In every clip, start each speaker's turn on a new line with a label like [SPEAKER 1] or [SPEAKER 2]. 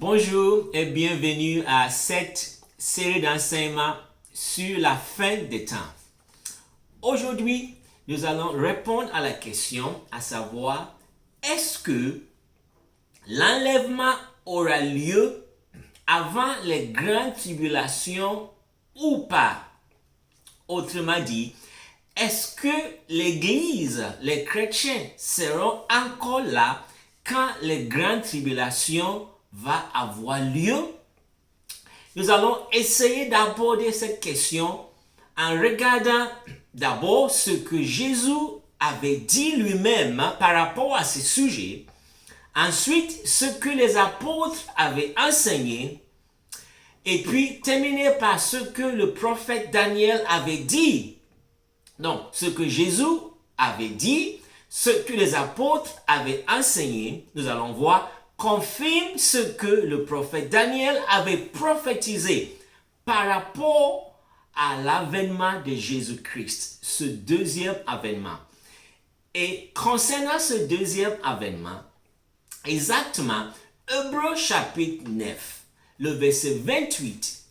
[SPEAKER 1] Bonjour et bienvenue à cette série d'enseignements sur la fin des temps. Aujourd'hui, nous allons répondre à la question, à savoir, est-ce que l'enlèvement aura lieu avant les grandes tribulations ou pas? Autrement dit, est-ce que l'Église, les chrétiens seront encore là quand les grandes tribulations vont avoir lieu? Nous allons essayer d'aborder cette question en regardant d'abord ce que Jésus avait dit lui-même par rapport à ce sujet. Ensuite, ce que les apôtres avaient enseigné. Et puis, terminer par ce que le prophète Daniel avait dit. Donc, ce que Jésus avait dit, ce que les apôtres avaient enseigné, nous allons voir, confirme ce que le prophète Daniel avait prophétisé par rapport à l'avènement de Jésus-Christ, ce deuxième avènement. Et concernant ce deuxième avènement, exactement, Hébreux chapitre 9, le verset 28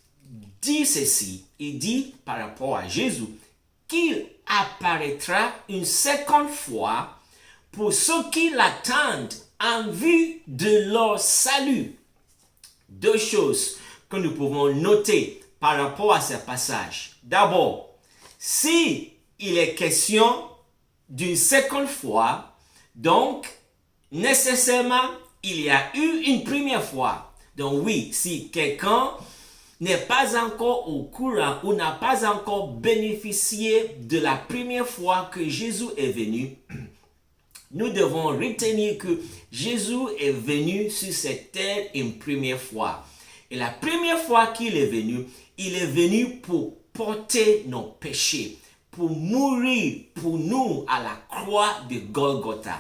[SPEAKER 1] dit ceci, il dit par rapport à Jésus, qu'il apparaîtra une seconde fois pour ceux qui l'attendent en vue de leur salut. Deux choses que nous pouvons noter par rapport à ce passage. D'abord, si il est question d'une seconde fois, donc nécessairement il y a eu une première fois. Donc oui, si quelqu'un n'est pas encore au courant ou n'a pas encore bénéficié de la première fois que Jésus est venu, nous devons retenir que Jésus est venu sur cette terre une première fois. Et la première fois qu'il est venu, il est venu pour porter nos péchés, pour mourir pour nous à la croix de Golgotha.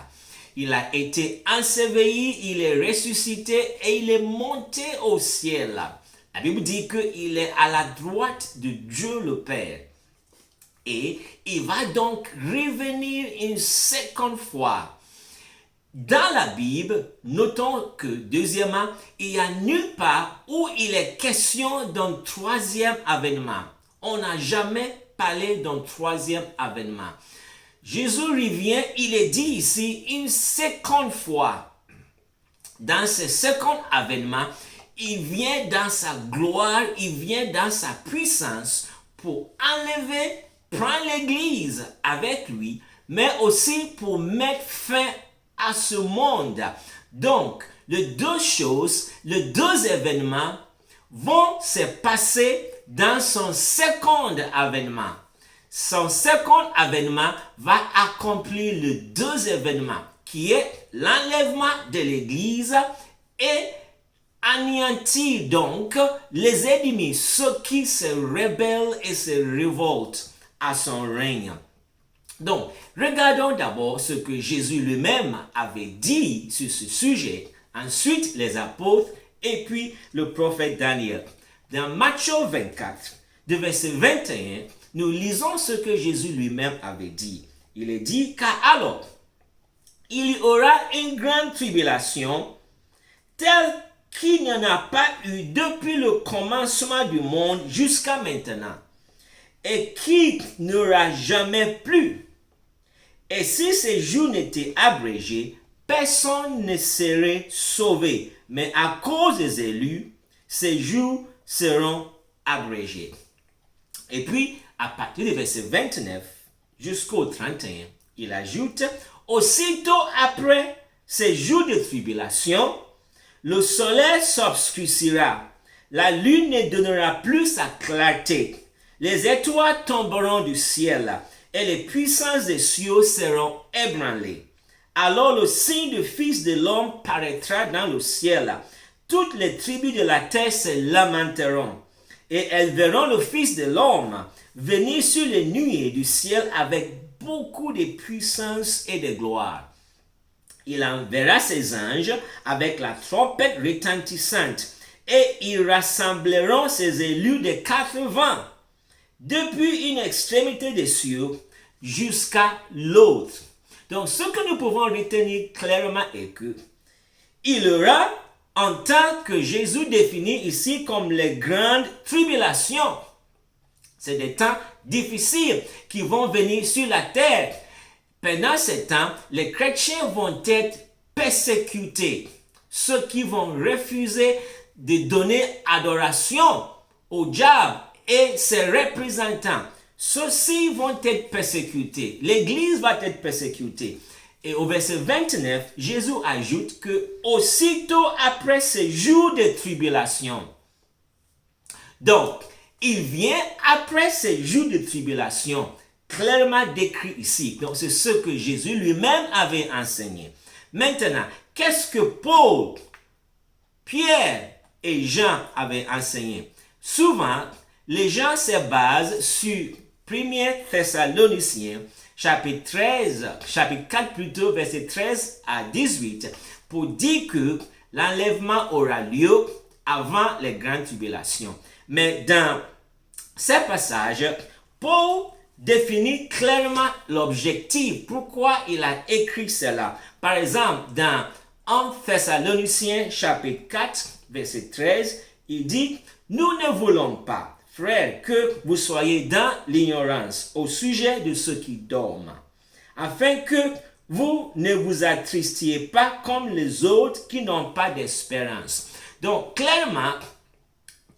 [SPEAKER 1] Il a été enseveli, il est ressuscité et il est monté au ciel. La Bible dit qu'il est à la droite de Dieu le Père. Et il va donc revenir une seconde fois. Dans la Bible, notons que, deuxièmement, il n'y a nulle part où il est question d'un troisième avènement. On n'a jamais parlé d'un troisième avènement. Jésus revient, il est dit ici, une seconde fois. Dans ce second avènement, il vient dans sa gloire, il vient dans sa puissance pour enlever, prendre l'Église avec lui, mais aussi pour mettre fin à ce monde. Donc, les deux choses, les deux événements vont se passer dans son second avènement. Son second avènement va accomplir les deux événements, qui est l'enlèvement de l'Église et anéantir donc les ennemis, ceux qui se rebellent et se révoltent à son règne. Donc, regardons d'abord ce que Jésus lui-même avait dit sur ce sujet, ensuite les apôtres et puis le prophète Daniel. Dans Matthieu 24, de verset 21, nous lisons ce que Jésus lui-même avait dit. Il est dit, car alors, il y aura une grande tribulation telle qu'il n'y en a pas eu depuis le commencement du monde jusqu'à maintenant, et qui n'aura jamais plus. Et si ces jours n'étaient abrégés, personne ne serait sauvé. Mais à cause des élus, ces jours seront abrégés. Et puis, à partir du verset 29 jusqu'au 31, il ajoute, aussitôt après ces jours de tribulation, le soleil s'obscurcira, la lune ne donnera plus sa clarté, les étoiles tomberont du ciel, et les puissances des cieux seront ébranlées. Alors le signe du Fils de l'homme paraîtra dans le ciel. Toutes les tribus de la terre se lamenteront, et elles verront le Fils de l'homme venir sur les nuées du ciel avec beaucoup de puissance et de gloire. Il enverra ses anges avec la trompette retentissante, et ils rassembleront ses élus des quatre vents, depuis une extrémité des cieux jusqu'à l'autre. Donc, ce que nous pouvons retenir clairement est que il y aura en tant que Jésus définit ici comme les grandes tribulations. C'est des temps difficiles qui vont venir sur la terre. Pendant ces temps, les chrétiens vont être persécutés. Ceux qui vont refuser de donner adoration au diable et ses représentants, ceux-ci vont être persécutés. L'Église va être persécutée. Et au verset 29, Jésus ajoute que aussitôt après ces jours de tribulation. Donc, il vient après ces jours de tribulation, clairement décrit ici. Donc, c'est ce que Jésus lui-même avait enseigné. Maintenant, qu'est-ce que Paul, Pierre et Jean avaient enseigné? Souvent, les gens se basent sur 1 Thessaloniciens, chapitre 4 plutôt, verset 13 à 18, pour dire que l'enlèvement aura lieu avant les grandes tribulations. Mais dans ces passages, Paul définit clairement l'objectif, pourquoi il a écrit cela. Par exemple, dans 1 Thessaloniciens chapitre 4, verset 13, il dit « Nous ne voulons pas, frères, que vous soyez dans l'ignorance au sujet de ceux qui dorment, afin que vous ne vous attristiez pas comme les autres qui n'ont pas d'espérance. » Donc, clairement,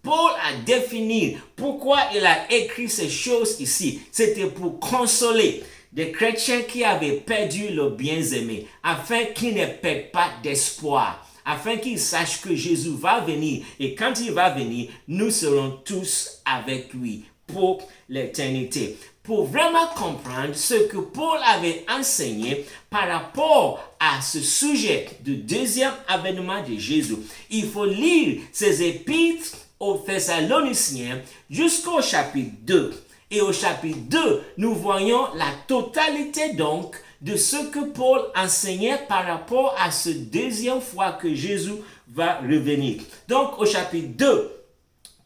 [SPEAKER 1] Paul a défini pourquoi il a écrit ces choses ici. C'était pour consoler des chrétiens qui avaient perdu le bien-aimé, afin qu'ils ne perdent pas d'espoir, afin qu'ils sachent que Jésus va venir. Et quand il va venir, nous serons tous avec lui pour l'éternité. Pour vraiment comprendre ce que Paul avait enseigné par rapport à ce sujet du deuxième avènement de Jésus, il faut lire ses épîtres aux Thessaloniciens jusqu'au chapitre 2. Et au chapitre 2, nous voyons la totalité donc de ce que Paul enseignait par rapport à ce deuxième fois que Jésus va revenir. Donc au chapitre 2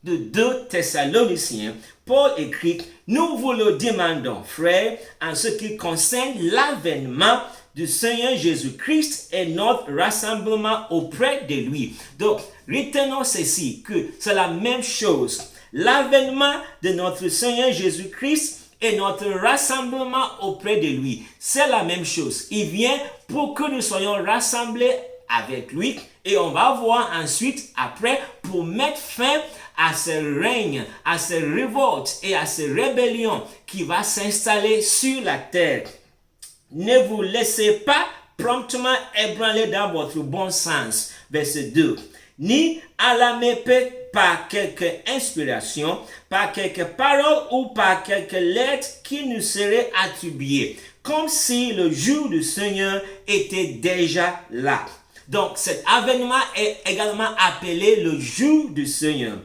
[SPEAKER 1] de 2 Thessaloniciens, Paul écrit « Nous vous le demandons, frères, en ce qui concerne l'avènement du Seigneur Jésus-Christ et notre rassemblement auprès de lui. » Donc, retenons ceci, que c'est la même chose. L'avènement de notre Seigneur Jésus-Christ et notre rassemblement auprès de lui, c'est la même chose. Il vient pour que nous soyons rassemblés avec lui et on va voir ensuite, après, pour mettre fin à ce règne, à ces révoltes et à ces rébellions qui va s'installer sur la terre. Ne vous laissez pas promptement ébranler dans votre bon sens. Verset 2. Ni alarmer par quelque inspiration, par quelque parole ou par quelque lettre qui nous serait attribuée, comme si le jour du Seigneur était déjà là. Donc cet avènement est également appelé le jour du Seigneur.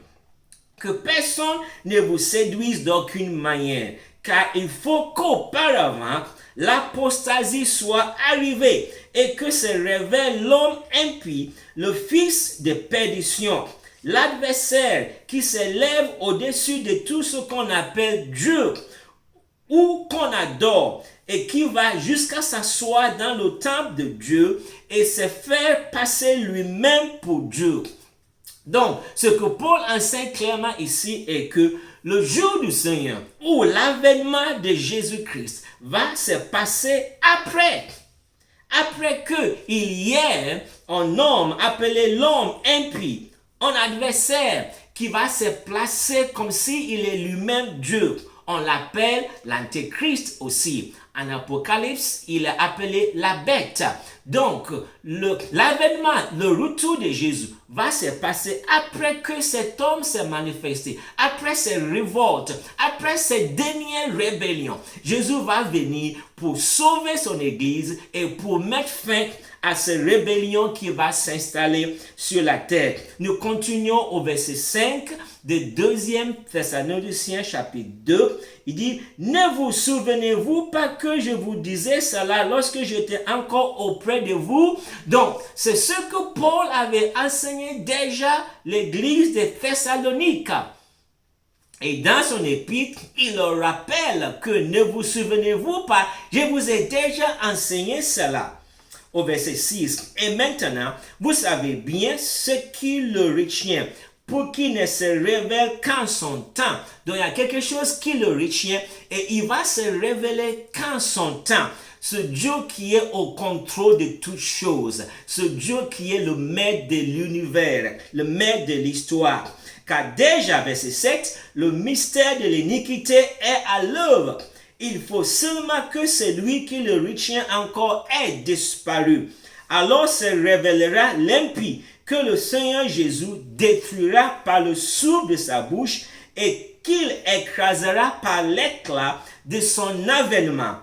[SPEAKER 1] Que personne ne vous séduise d'aucune manière, car il faut qu'auparavant l'apostasie soit arrivée et que se révèle l'homme impie, le fils de perdition, l'adversaire qui s'élève au-dessus de tout ce qu'on appelle Dieu ou qu'on adore et qui va jusqu'à s'asseoir dans le temple de Dieu et se faire passer lui-même pour Dieu. Donc, ce que Paul enseigne clairement ici est que le jour du Seigneur ou l'avènement de Jésus-Christ va se passer après. Après qu'il y ait un homme appelé l'homme impie, un adversaire qui va se placer comme s'il est lui-même Dieu. On l'appelle l'Antéchrist aussi. En Apocalypse, il est appelé la bête. Donc, l'avènement, le retour de Jésus va se passer après que cet homme s'est manifesté, après ces révoltes, après ces dernières rébellions. Jésus va venir pour sauver son Église et pour mettre fin à ces rébellions qui va s'installer sur la terre. Nous continuons au verset 5 de 2 Thessaloniciens chapitre 2. Il dit, ne vous souvenez-vous pas que je vous disais cela lorsque j'étais encore auprès de vous? Donc, c'est ce que Paul avait enseigné déjà l'église de Thessalonique. Et dans son épître, il leur rappelle que ne vous souvenez-vous pas, je vous ai déjà enseigné cela. au verset 6. Et maintenant, vous savez bien ce qui le retient pour qu'il ne se révèle qu'en son temps. Donc il y a quelque chose qui le retient et il va se révéler qu'en son temps. Ce Dieu qui est au contrôle de toutes choses, ce Dieu qui est le maître de l'univers, le maître de l'histoire. Car déjà, verset 7, le mystère de l'iniquité est à l'œuvre. Il faut seulement que celui qui le retient encore ait disparu. Alors se révélera l'impie que le Seigneur Jésus détruira par le souffle de sa bouche et qu'il écrasera par l'éclat de son avènement.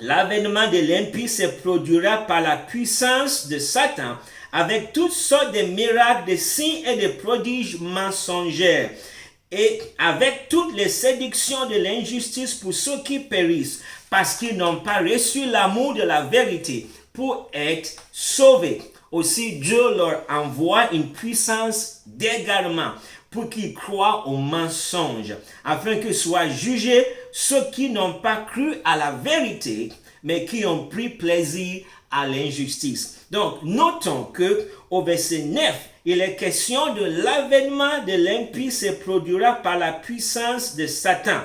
[SPEAKER 1] L'avènement de l'impie se produira par la puissance de Satan avec toutes sortes de miracles, de signes et de prodiges mensongers et avec toutes les séductions de l'injustice pour ceux qui périssent parce qu'ils n'ont pas reçu l'amour de la vérité pour être sauvés. Aussi, Dieu leur envoie une puissance d'égarement pour qu'ils croient aux mensonges, afin que soient jugés ceux qui n'ont pas cru à la vérité, mais qui ont pris plaisir à l'injustice. Donc, notons que au verset 9, il est question de l'avènement de l'impie se produira par la puissance de Satan,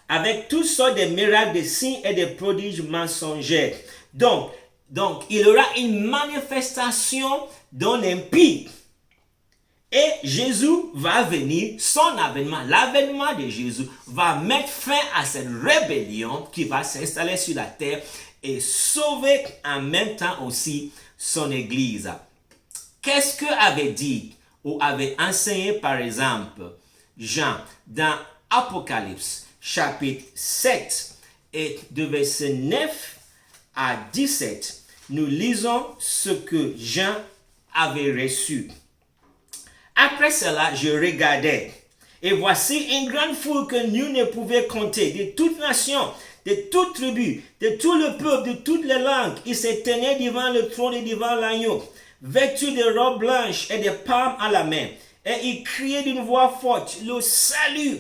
[SPEAKER 1] avec toutes sortes de miracles, de signes et de prodiges mensongers. Donc, il y aura une manifestation d'un impie. Et Jésus va venir, son avènement, l'avènement de Jésus va mettre fin à cette rébellion qui va s'installer sur la terre et sauver en même temps aussi son Église. Qu'est-ce que avait dit ou avait enseigné par exemple Jean dans Apocalypse chapitre 7 et de verset 9 à 17, nous lisons ce que Jean avait reçu. Après cela, je regardais, et voici une grande foule que nul ne pouvait compter, de toutes nations, de toutes tribus, de tout le peuple, de toutes les langues. Ils se tenaient devant le trône et devant l'agneau, vêtus de robes blanches et de palmes à la main. Et ils criaient d'une voix forte, le salut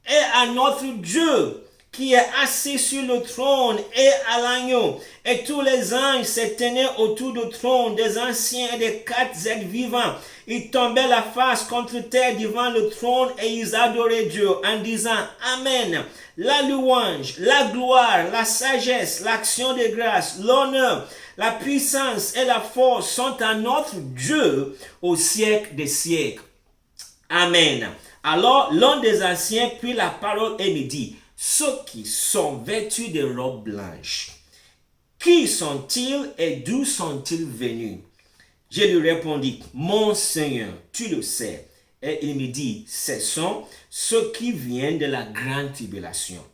[SPEAKER 1] est à notre Dieu, qui est assis sur le trône et à l'agneau. Et tous les anges se tenaient autour du trône, des anciens et des 4 êtres vivants. Ils tombaient la face contre terre devant le trône et ils adoraient Dieu en disant Amen. La louange, la gloire, la sagesse, l'action de grâce, l'honneur, la puissance et la force sont à notre Dieu au siècle des siècles. Amen. Alors l'un des anciens prit la parole et me dit, ceux qui sont vêtus de robes blanches, qui sont-ils et d'où sont-ils venus? Je lui répondis, mon Seigneur, tu le sais. Et il me dit, ce sont ceux qui viennent de la grande tribulation.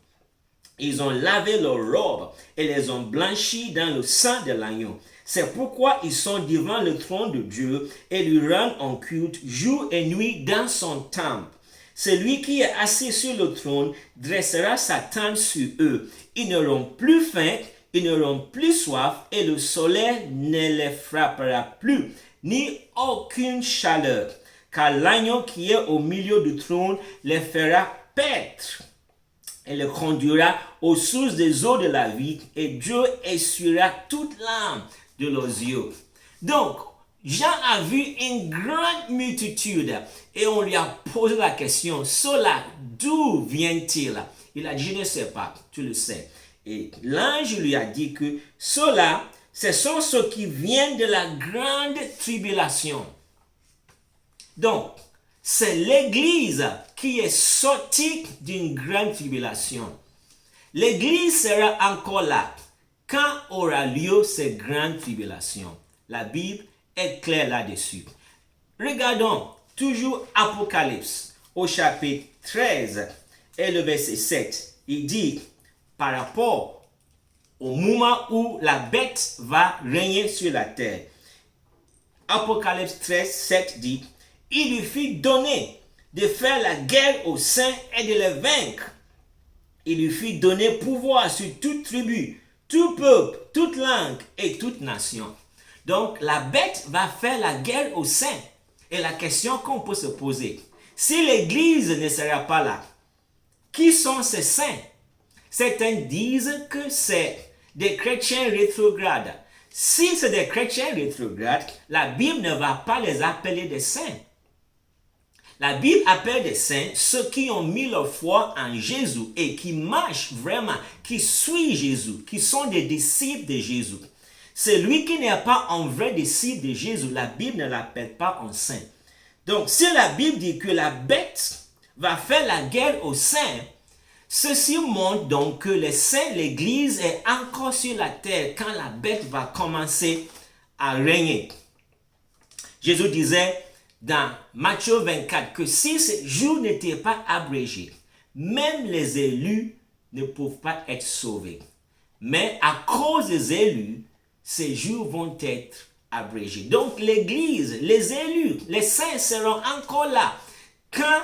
[SPEAKER 1] Ils ont lavé leurs robes et les ont blanchis dans le sang de l'agneau. C'est pourquoi ils sont devant le trône de Dieu et lui rendent en culte jour et nuit dans son temple. Celui qui est assis sur le trône dressera sa tente sur eux. Ils n'auront plus faim, ils n'auront plus soif et le soleil ne les frappera plus, ni aucune chaleur. Car l'agneau qui est au milieu du trône les fera paître et les conduira aux sources des eaux de la vie et Dieu essuiera toute larme de leurs yeux. Donc, Jean a vu une grande multitude et on lui a posé la question, cela, d'où vient-il? Il a dit, je ne sais pas, tu le sais. Et l'ange lui a dit que cela, ce sont ceux qui viennent de la grande tribulation. Donc, c'est l'Église qui est sortie d'une grande tribulation. L'Église sera encore là quand aura lieu cette grande tribulation. La Bible est claire là-dessus. Regardons toujours Apocalypse au chapitre 13 et le verset 7. Il dit, par rapport au moment où la bête va régner sur la terre. Apocalypse 13, 7 dit, il lui fut donné de faire la guerre aux saints et de les vaincre. Il lui fut donné pouvoir sur toute tribu, tout peuple, toute langue et toute nation. Donc, la bête va faire la guerre aux saints. Et la question qu'on peut se poser, si l'Église ne sera pas là, qui sont ces saints? Certains disent que c'est des chrétiens rétrogrades, Si c'est des chrétiens rétrogrades, la Bible ne va pas les appeler des saints. La Bible appelle des saints ceux qui ont mis leur foi en Jésus et qui marchent vraiment, qui suivent Jésus, qui sont des disciples de Jésus. Celui qui n'est pas un vrai disciple de Jésus, la Bible ne l'appelle pas un saint. Donc, si la Bible dit que la bête va faire la guerre aux saints, ceci montre donc que les saints, l'Église est encore sur la terre quand la bête va commencer à régner. Jésus disait dans Matthieu 24 que si ce jour n'était pas abrégé, même les élus ne peuvent pas être sauvés. Mais à cause des élus, ces jours vont être abrégés. Donc l'Église, les élus, les saints seront encore là quand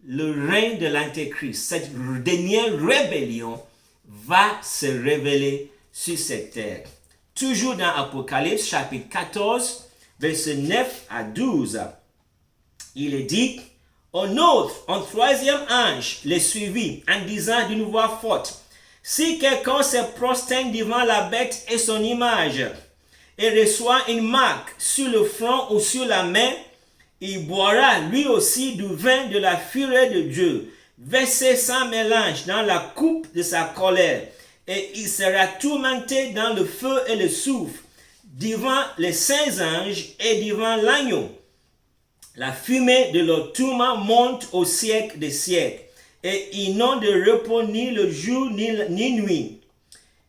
[SPEAKER 1] le règne de l'Antéchrist, cette dernière rébellion, va se révéler sur cette terre. Toujours dans Apocalypse chapitre 14, versets 9 à 12, il est dit, un troisième ange les suivit en disant d'une voix forte, si quelqu'un se prosterne devant la bête et son image, et reçoit une marque sur le front ou sur la main, il boira lui aussi du vin de la fureur de Dieu, versé sans mélange dans la coupe de sa colère, et il sera tourmenté dans le feu et le soufre, devant les saints anges et devant l'agneau. La fumée de leur tourment monte au siècle des siècles, et ils n'ont de repos ni le jour ni nuit,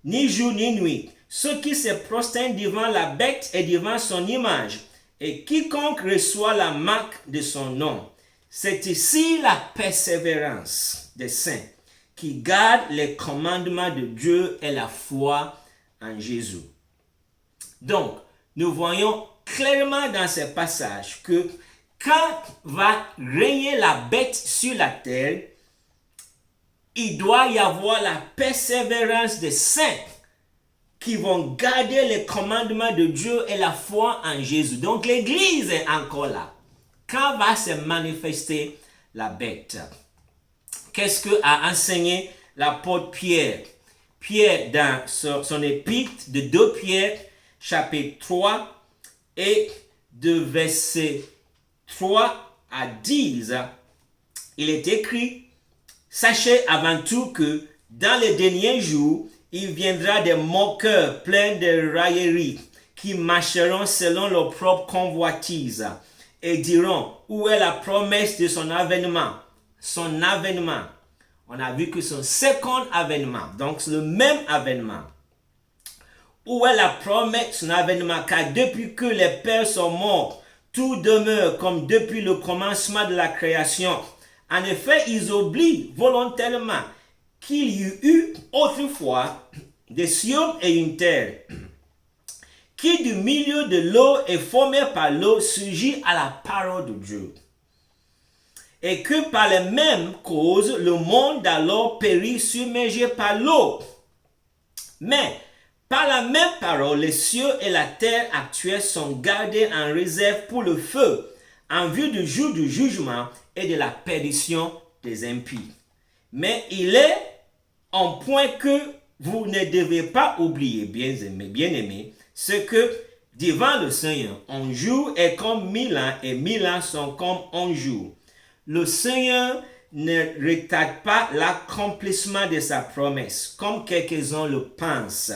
[SPEAKER 1] ni jour ni nuit. Ceux qui se prosternent devant la bête et devant son image, et quiconque reçoit la marque de son nom. C'est ici la persévérance des saints qui gardent les commandements de Dieu et la foi en Jésus. Donc, nous voyons clairement dans ce passage que quand va régner la bête sur la terre, il doit y avoir la persévérance des saints qui vont garder les commandements de Dieu et la foi en Jésus. Donc l'Église est encore là. Quand va se manifester la bête? Qu'est-ce que a enseigné l'apôtre Pierre? Pierre, dans son épître de 2 Pierre, chapitre 3, et de verset 3 à 10, il est écrit, « Sachez avant tout que dans les derniers jours, il viendra des moqueurs pleins de railleries qui marcheront selon leur propre convoitise et diront, où est la promesse de son avènement? Son avènement. On a vu que son second avènement, donc c'est le même avènement. Où est la promesse de son avènement? Car depuis que les pères sont morts, tout demeure comme depuis le commencement de la création. En effet, ils oublient volontairement qu'il y eut autrefois des cieux et une terre, qui du milieu de l'eau est formé par l'eau surgit à la parole de Dieu. Et que par les mêmes causes, le monde d'alors périt submergé par l'eau. Mais par la même parole, les cieux et la terre actuelle sont gardés en réserve pour le feu, en vue du jour du jugement et de la perdition des impies. Mais il est un point que vous ne devez pas oublier, bien-aimés, c'est que devant le Seigneur, un jour est comme 1000 ans et 1000 ans sont comme un jour. Le Seigneur ne retarde pas l'accomplissement de sa promesse, comme quelques-uns le pensent.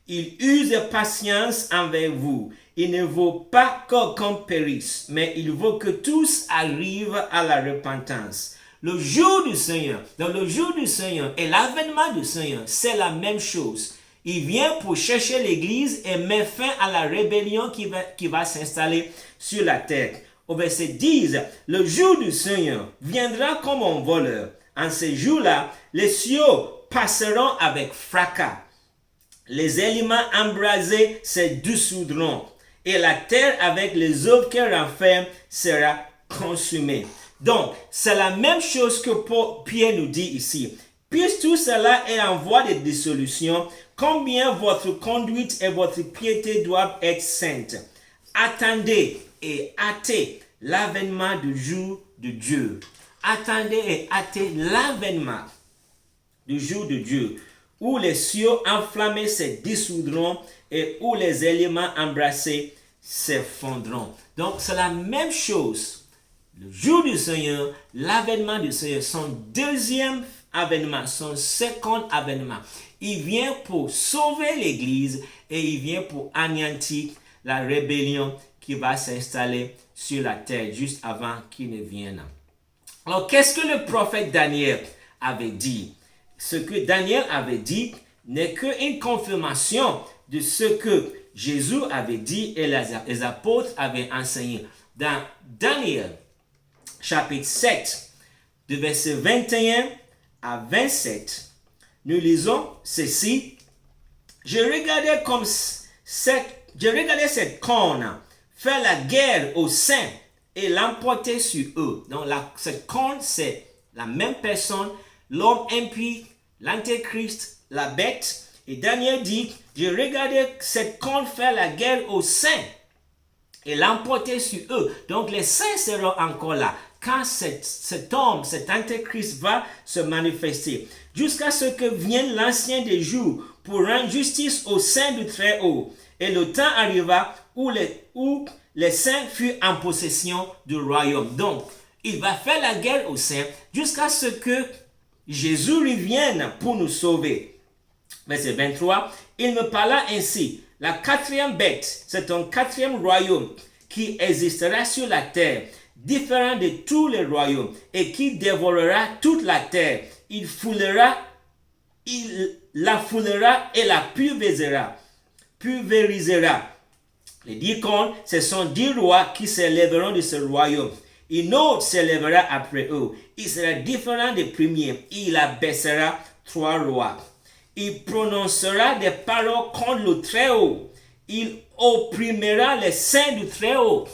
[SPEAKER 1] Il use de patience envers vous. Il ne veut pas qu'aucun périsse, mais il veut que tous arrivent à la repentance. Le jour du Seigneur, dans le jour du Seigneur et l'avènement du Seigneur, c'est la même chose. Il vient pour chercher l'Église et met fin à la rébellion qui va s'installer sur la terre. Au verset 10, le jour du Seigneur viendra comme un voleur. En ce jour-là, les cieux passeront avec fracas. Les éléments embrasés se dissoudront et la terre avec les œuvres qu'elle renferme sera consumée. Donc, c'est la même chose que Pierre nous dit ici. Puisque tout cela est en voie de dissolution, combien votre conduite et votre piété doivent être saintes. Attendez et hâtez l'avènement du jour de Dieu. Attendez et hâtez l'avènement du jour de Dieu. où les cieux enflammés se dissoudront et où les éléments embrassés s'effondreront. Donc c'est la même chose. Le jour du Seigneur, l'avènement du Seigneur, son deuxième avènement, son second avènement. Il vient pour sauver l'Église et il vient pour anéantir la rébellion qui va s'installer sur la terre juste avant qu'il ne vienne. Alors, qu'est-ce que le prophète Daniel avait dit? Ce que Daniel avait dit n'est qu'une confirmation de ce que Jésus avait dit et les apôtres avaient enseigné. Dans Daniel, chapitre 7, de verset 21 à 27, nous lisons ceci. Je regardais cette corne faire la guerre aux saints et l'emporter sur eux. Donc cette corne, c'est la même personne, l'homme impie, l'antéchrist, la bête. Et Daniel dit, je regardais cette corne faire la guerre aux saints et l'emporter sur eux. Donc les saints seront encore là quand cet homme, cet antéchrist va se manifester. Jusqu'à ce que vienne l'ancien des jours pour rendre justice aux saints du Très-Haut. Et le temps arriva où les saints furent en possession du royaume. Donc, il va faire la guerre aux saints jusqu'à ce que Jésus revienne pour nous sauver. Verset 23, il me parla ainsi. La quatrième bête, c'est un quatrième royaume qui existera sur la terre, différent de tous les royaumes, et qui dévorera toute la terre. Il la foulera et la pulvérisera. Les 10 cornes, ce sont 10 rois qui s'élèveront de ce royaume. Une autre s'élèvera après eux. Il sera différent des premiers. Il abaissera 3 rois. Il prononcera des paroles contre le Très-Haut. Il opprimera les saints du Très-Haut.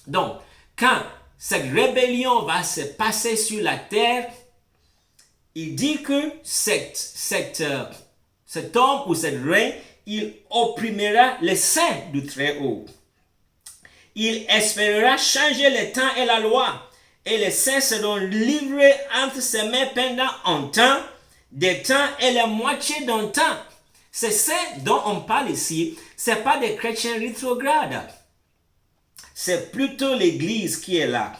[SPEAKER 1] Donc, quand cette rébellion va se passer sur la terre, il dit que cet homme ou cette reine, il opprimera les saints du Très-Haut. Il espérera changer les temps et la loi, et les saints seront livrés entre ses mains pendant un temps, des temps et la moitié d'un temps. Ces saints dont on parle ici, ce n'est pas des chrétiens rétrogrades. C'est plutôt l'Église qui est là.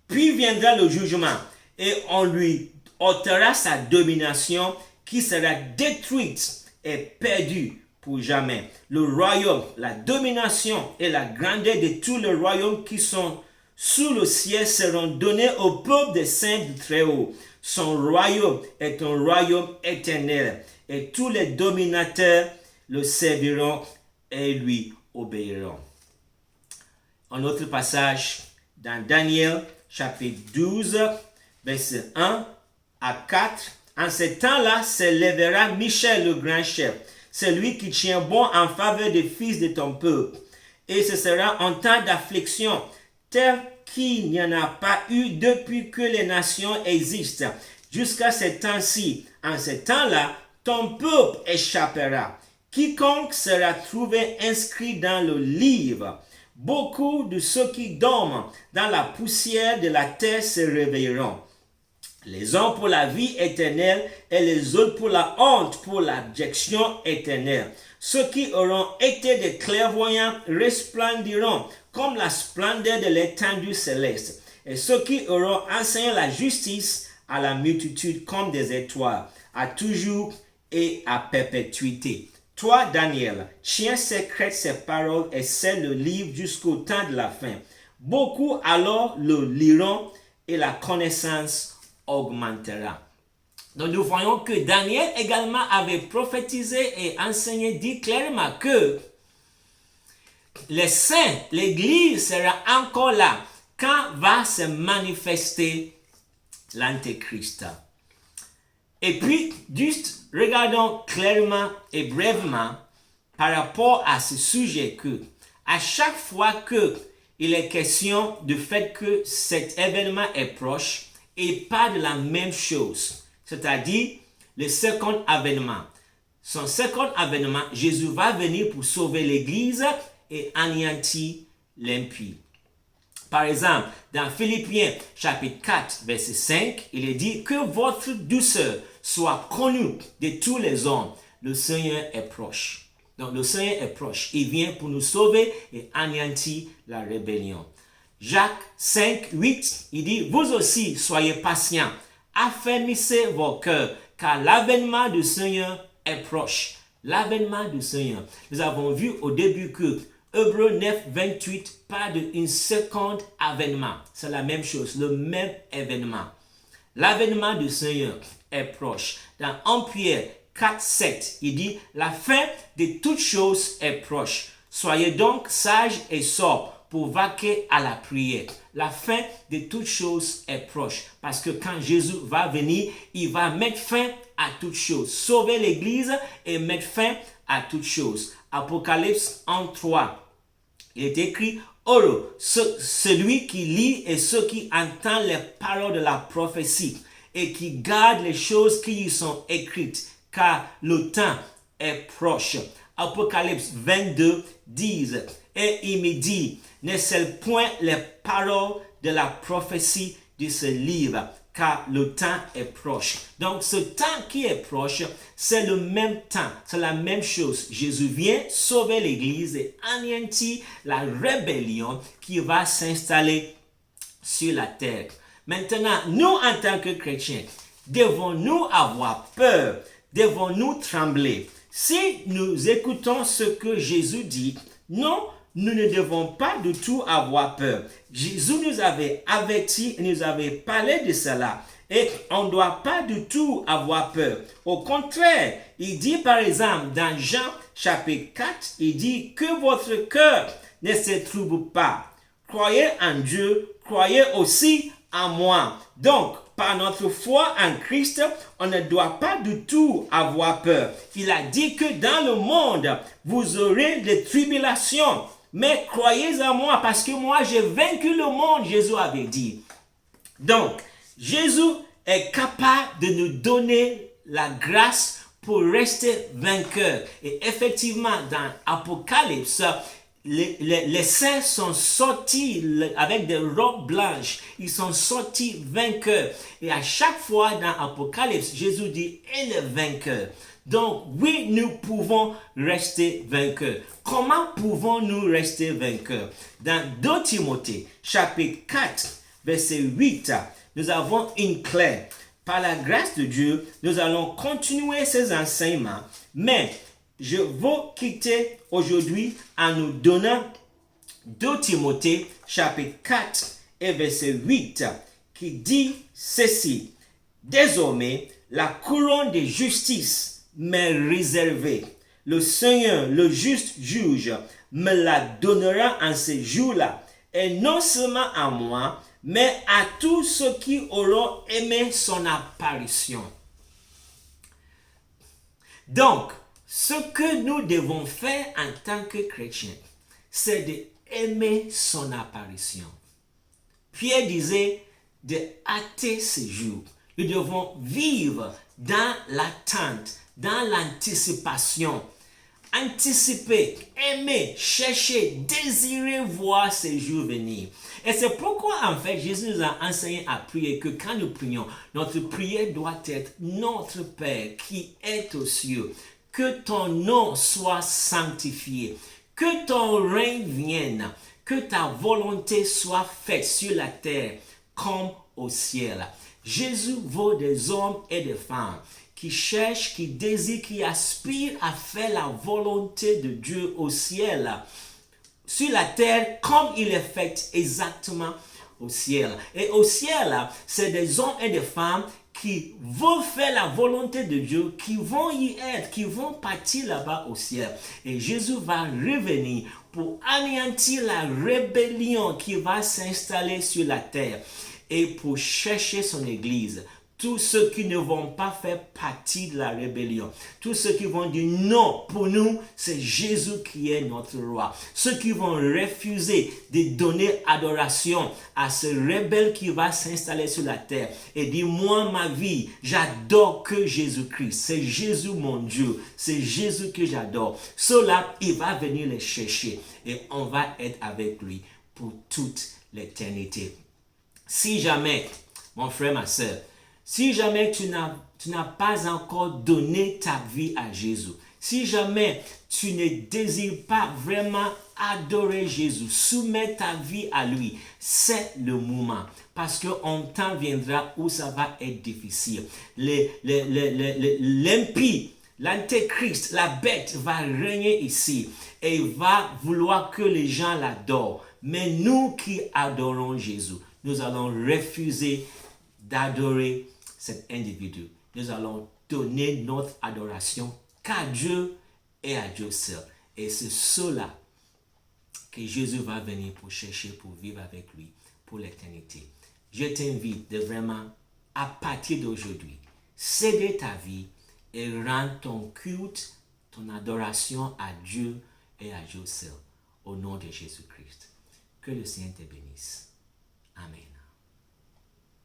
[SPEAKER 1] Puis viendra le jugement, et on lui ôtera sa domination qui sera détruite et perdue pour jamais. Le royaume, la domination et la grandeur de tous les royaumes qui sont sous le ciel seront donnés au peuple des saints du Très-Haut. Son royaume est un royaume éternel et tous les dominateurs le serviront et lui obéiront. Un autre passage dans Daniel chapitre 12, verset 1 à 4. En ce temps-là s'élèvera Michel le grand chef, celui qui tient bon en faveur des fils de ton peuple. Et ce sera un temps d'affliction tel qu'il n'y en a pas eu depuis que les nations existent. Jusqu'à ce temps-ci, en ce temps-là, ton peuple échappera. Quiconque sera trouvé inscrit dans le livre. Beaucoup de ceux qui dorment dans la poussière de la terre se réveilleront. Les uns pour la vie éternelle et les autres pour la honte, pour l'abjection éternelle. Ceux qui auront été des clairvoyants resplendiront comme la splendeur de l'étendue céleste. Et ceux qui auront enseigné la justice à la multitude comme des étoiles, à toujours et à perpétuité. Toi, Daniel, tiens secrète ces paroles et scelle le livre jusqu'au temps de la fin. Beaucoup alors le liront et la connaissance augmentera. Donc nous voyons que Daniel également avait prophétisé et enseigné, dit clairement que les saints, l'Église sera encore là quand va se manifester l'Antéchrist. Et puis, juste regardons clairement et brièvement par rapport à ce sujet que à chaque fois qu'il est question du fait que cet événement est proche, et pas de la même chose, c'est-à-dire le second avènement. Son second avènement, Jésus va venir pour sauver l'Église et anéantir l'impie. Par exemple, dans Philippiens chapitre 4, verset 5, il est dit que votre douceur soit connu de tous les hommes. Le Seigneur est proche. Donc le Seigneur est proche. Il vient pour nous sauver et anéantir la rébellion. Jacques 5, 8, il dit, vous aussi soyez patients, affermissez vos cœurs, car l'avènement du Seigneur est proche. L'avènement du Seigneur. Nous avons vu au début que Hébreux 9, 28 parle d'un second avènement. C'est la même chose, le même événement. L'avènement du Seigneur est proche. Dans 1 Pierre 4, 7, il dit, la fin de toutes choses est proche. Soyez donc sages et sobres pour vaquer à la prière. La fin de toutes choses est proche. Parce que quand Jésus va venir, il va mettre fin à toutes choses. Sauver l'Église et mettre fin à toutes choses. Apocalypse 1, 3. Il est écrit, heureux celui qui lit et ceux qui entendent les paroles de la prophétie et qui gardent les choses qui y sont écrites, car le temps est proche. Apocalypse 22, 10. Et il me dit, ne scelle point les paroles de la prophétie de ce livre, car le temps est proche. Donc ce temps qui est proche, c'est le même temps, c'est la même chose. Jésus vient sauver l'Église et anéantir la rébellion qui va s'installer sur la terre. Maintenant, nous en tant que chrétiens, devons-nous avoir peur? Devons-nous trembler? Si nous écoutons ce que Jésus dit, non, nous ne devons pas du tout avoir peur. Jésus nous avait avertis, nous avait parlé de cela. Et on ne doit pas du tout avoir peur. Au contraire, il dit par exemple dans Jean chapitre 4, il dit que votre cœur ne se trouble pas. Croyez en Dieu, croyez aussi en moi. Donc, par notre foi en Christ, on ne doit pas du tout avoir peur. Il a dit que dans le monde, vous aurez des tribulations. Mais croyez en moi parce que moi j'ai vaincu le monde, Jésus avait dit. Donc, Jésus est capable de nous donner la grâce pour rester vainqueur. Et effectivement, dans Apocalypse, les saints sont sortis avec des robes blanches. Ils sont sortis vainqueurs. Et à chaque fois dans Apocalypse, Jésus dit, et le vainqueur. Donc, oui, nous pouvons rester vainqueurs. Comment pouvons-nous rester vainqueurs? Dans 2 Timothée, chapitre 4, verset 8, nous avons une clé. Par la grâce de Dieu, nous allons continuer ces enseignements, mais je veux quitter aujourd'hui en nous donnant 2 Timothée, chapitre 4, et verset 8, qui dit ceci. Désormais, la couronne de justice m'est réservée. Le Seigneur, le juste juge, me la donnera en ces jours-là, et non seulement à moi, mais à tous ceux qui auront aimé son apparition. Donc, ce que nous devons faire en tant que chrétiens, c'est d'aimer son apparition. Pierre disait de hâter ces jours. Nous devons vivre dans l'attente, dans l'anticipation. Anticiper, aimer, chercher, désirer voir ces jours venir. Et c'est pourquoi en fait Jésus nous a enseigné à prier que quand nous prions, notre prière doit être notre Père qui est aux cieux. Que ton nom soit sanctifié, que ton règne vienne, que ta volonté soit faite sur la terre comme au ciel. Jésus veut des hommes et des femmes qui cherchent, qui désirent, qui aspirent à faire la volonté de Dieu au ciel, sur la terre comme il est fait exactement au ciel. Et au ciel, c'est des hommes et des femmes qui vont faire la volonté de Dieu, qui vont y être, qui vont partir là-bas au ciel. Et Jésus va revenir pour anéantir la rébellion qui va s'installer sur la terre et pour chercher son église. Tous ceux qui ne vont pas faire partie de la rébellion, tous ceux qui vont dire non, pour nous, c'est Jésus qui est notre roi. Ceux qui vont refuser de donner adoration à ce rebelle qui va s'installer sur la terre et dire, moi, ma vie, j'adore que Jésus-Christ. C'est Jésus mon Dieu. C'est Jésus que j'adore. Cela, il va venir les chercher et on va être avec lui pour toute l'éternité. Si jamais, mon frère, ma soeur, Si jamais tu n'as pas encore donné ta vie à Jésus, si jamais tu ne désires pas vraiment adorer Jésus, soumettre ta vie à lui, c'est le moment. Parce qu'un temps viendra où ça va être difficile. L'impie, l'antéchrist, la bête va régner ici et il va vouloir que les gens l'adorent. Mais nous qui adorons Jésus, nous allons refuser d'adorer cet individu. Nous allons donner notre adoration qu'à Dieu et à Dieu seul. Et c'est cela que Jésus va venir pour chercher, pour vivre avec lui pour l'éternité. Je t'invite de vraiment, à partir d'aujourd'hui, céder ta vie et rendre ton culte, ton adoration à Dieu et à Dieu seul. Au nom de Jésus-Christ. Que le Seigneur te bénisse. Amen.